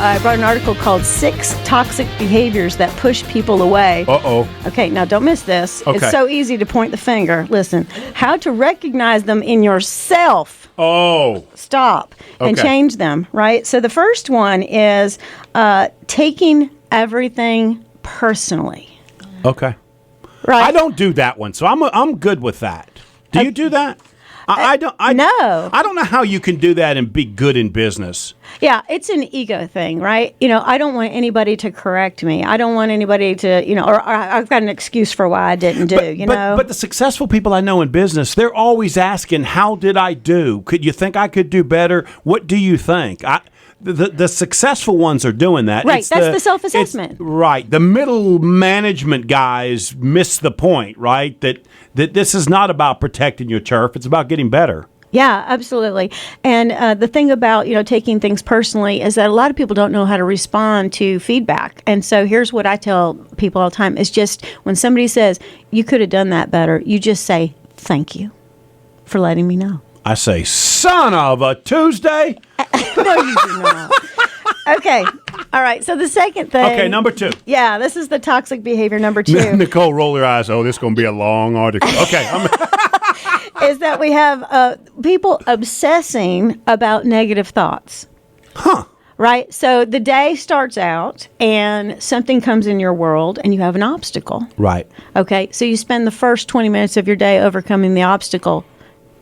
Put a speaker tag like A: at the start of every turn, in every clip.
A: I brought an article called 6 Toxic Behaviors That Push People Away.
B: Uh-oh.
A: Okay, now don't miss this.
B: Okay.
A: It's so easy to point the finger. Listen, how to recognize them in yourself.
B: Oh.
A: Stop and
B: Okay.
A: change them, right? So the first one is taking everything personally.
B: Okay.
A: Right.
B: I don't do that one, so I'm good with that. Do you do that? I don't.
A: No.
B: I don't know how you can do that and be good in business.
A: Yeah, it's an ego thing, right? I don't want anybody to correct me. I don't want anybody to, or I've got an excuse for why I didn't do,
B: But the successful people I know in business, they're always asking, how did I do? Could you think I could do better? What do you think? The successful ones are doing that.
A: Right, that's the self-assessment.
B: Right. The middle management guys miss the point, right? That this is not about protecting your turf. It's about getting better.
A: Yeah, absolutely. And the thing about, taking things personally is that a lot of people don't know how to respond to feedback. And so here's what I tell people all the time is just when somebody says, you could have done that better, you just say, thank you for letting me know.
B: I say, son of a Tuesday.
A: No, you do not. Okay. All right. So the second thing.
B: Okay, number 2.
A: Yeah, this is the toxic behavior number 2.
B: Nicole, roll your eyes. Oh, this is going to be a long article. Okay.
A: Is that we have people obsessing about negative thoughts.
B: Huh.
A: Right? So the day starts out and something comes in your world and you have an obstacle.
B: Right.
A: Okay. So you spend the first 20 minutes of your day overcoming the obstacle.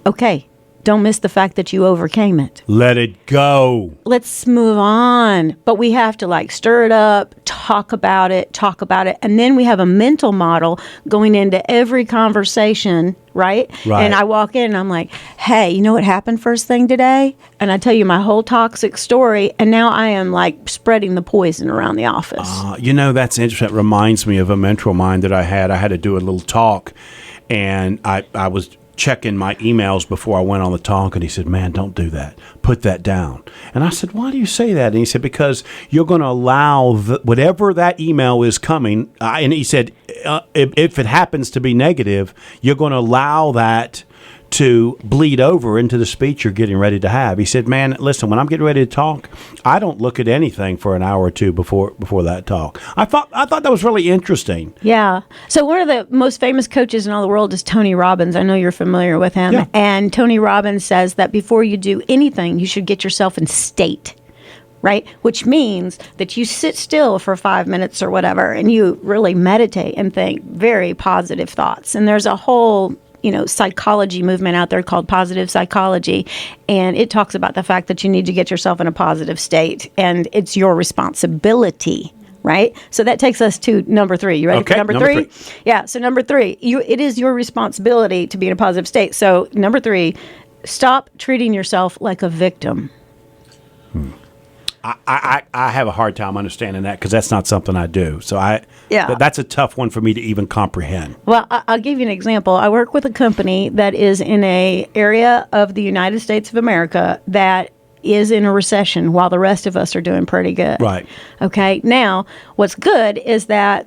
A: Okay. Don't miss the fact that you overcame it.
B: Let it go.
A: Let's move on. But we have to stir it up, talk about it. And then we have a mental model going into every conversation, right?
B: Right.
A: And I walk in and I'm like, hey, you know what happened first thing today? And I tell you my whole toxic story. And now I am spreading the poison around the office.
B: That's interesting. It reminds me of a mentor of mine that I had. I had to do a little talk, and I was checking my emails before I went on the talk, and he said, man, don't do that. Put that down. And I said, why do you say that? And he said, because you're going to allow whatever that email is coming, and he said, if it happens to be negative, you're going to allow that to bleed over into the speech you're getting ready to have. He said, man, listen, when I'm getting ready to talk, I don't look at anything for an hour or two before that talk. I thought that was really interesting.
A: Yeah. So one of the most famous coaches in all the world is Tony Robbins. I know you're familiar with him.
B: Yeah.
A: And Tony Robbins says that before you do anything, you should get yourself in state. Right? Which means that you sit still for 5 minutes or whatever, and you really meditate and think very positive thoughts. And there's a whole psychology movement out there called positive psychology. And it talks about the fact that you need to get yourself in a positive state. And it's your responsibility, right? So that takes us to number 3. You ready for number 3? Yeah. So number 3, it is your responsibility to be in a positive state. So number 3, stop treating yourself like a victim.
B: I have a hard time understanding that because that's not something I do. So that's a tough one for me to even comprehend.
A: Well, I'll give you an example. I work with a company that is in a area of the United States of America that is in a recession while the rest of us are doing pretty good.
B: Right.
A: Okay. Now, what's good is that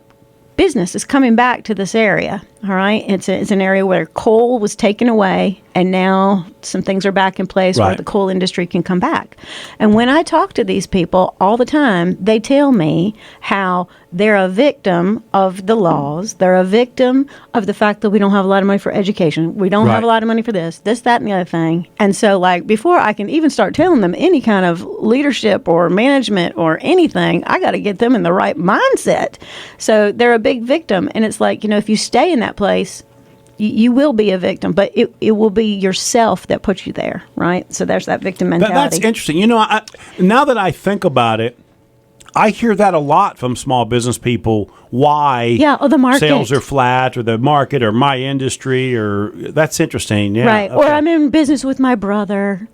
A: business is coming back to this area. All right. It's an area where coal was taken away, and now some things are back in place where the coal industry can come back. And when I talk to these people all the time, they tell me how they're a victim of the laws. They're a victim of the fact that we don't have a lot of money for education. We don't have a lot of money for this, that, and the other thing. And so, before I can even start telling them any kind of leadership or management or anything, I got to get them in the right mindset. So they're a big victim. And it's if you stay in that place, you will be a victim, but it will be yourself that puts you there, right? So there's that victim mentality.
B: That's interesting. Now that I think about it, I hear that a lot from small business people. Why
A: the market.
B: Sales are flat, or the market, or my industry, or that's interesting. Yeah,
A: right.
B: Okay.
A: Or I'm in business with my brother.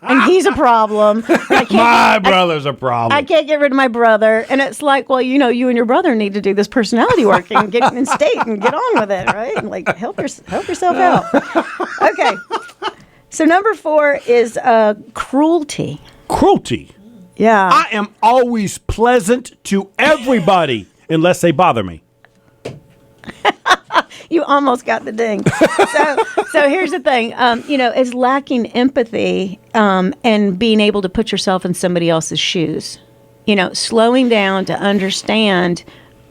A: And he's a problem.
B: My brother's a problem.
A: I can't get rid of my brother. And it's you and your brother need to do this personality work and get in state and get on with it, right? And help yourself out. Okay. So number 4 is cruelty.
B: Cruelty.
A: Yeah.
B: I am always pleasant to everybody unless they bother me.
A: You almost got the ding. So here's the thing. Is lacking empathy and being able to put yourself in somebody else's shoes. Slowing down to understand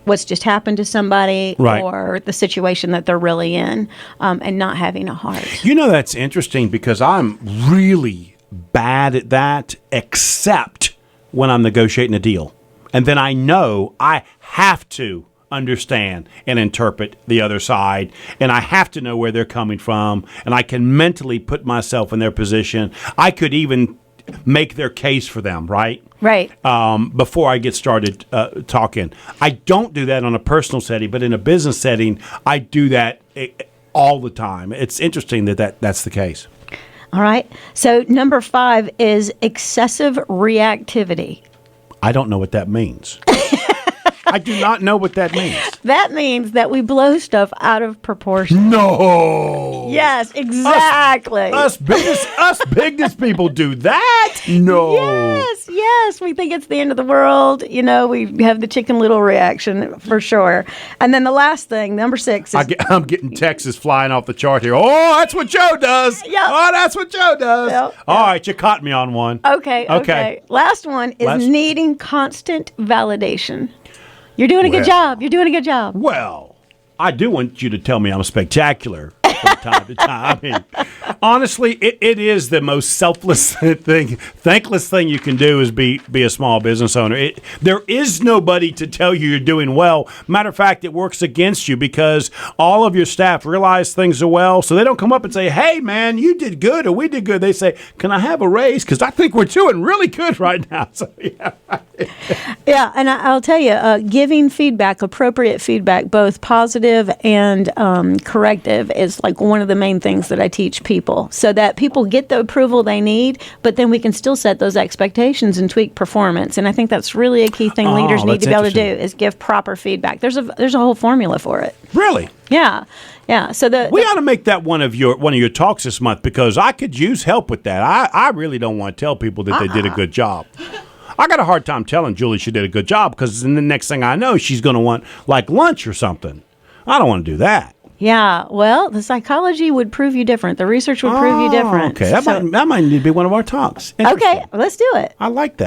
A: what's just happened to somebody
B: Right.
A: or the situation that they're really in, and not having a heart.
B: That's interesting because I'm really bad at that, except when I'm negotiating a deal. And then I know I have to understand and interpret the other side, and I have to know where they're coming from, and I can mentally put myself in their position. I could even make their case for them, right?
A: Right.
B: Before I get started talking. I don't do that on a personal setting, but in a business setting, I do that all the time. It's interesting that's the case.
A: All right. So number 5 is excessive reactivity.
B: I don't know what that means. I do not know what that means.
A: That means that we blow stuff out of proportion.
B: No.
A: Yes, exactly.
B: Us bigness people do that? No.
A: Yes. We think it's the end of the world. We have the Chicken Little reaction for sure. And then the last thing, number 6 is...
B: I'm getting Texas flying off the chart here. Oh, that's what Joe does.
A: Yep.
B: Oh, that's what Joe does.
A: Yep.
B: All right, you caught me on one.
A: Okay. Last one is needing constant validation. You're doing a good job. You're doing a good job.
B: Well, I do want you to tell me I'm spectacular from time to time. I mean, honestly, it is the most selfless thing, thankless thing you can do is be a small business owner. There is nobody to tell you you're doing well. Matter of fact, it works against you because all of your staff realize things are well, so they don't come up and say, hey, man, you did good or we did good. They say, can I have a raise? Because I think we're doing really good right now. So, yeah.
A: Yeah, and I'll tell you, giving feedback, appropriate feedback, both positive and corrective, is like one of the main things that I teach people, so that people get the approval they need, but then we can still set those expectations and tweak performance. And I think that's really a key thing leaders need to be able to do is give proper feedback. There's a whole formula for it.
B: Really?
A: Yeah. So
B: we ought to make that one of your talks this month because I could use help with that. I really don't want to tell people that they did a good job. I got a hard time telling Julie she did a good job because then the next thing I know, she's going to want like lunch or something. I don't want to do that.
A: Yeah, well, the psychology would prove you different. The research would prove you different.
B: Okay, that might need to be one of our talks.
A: Okay, let's do it.
B: I like that.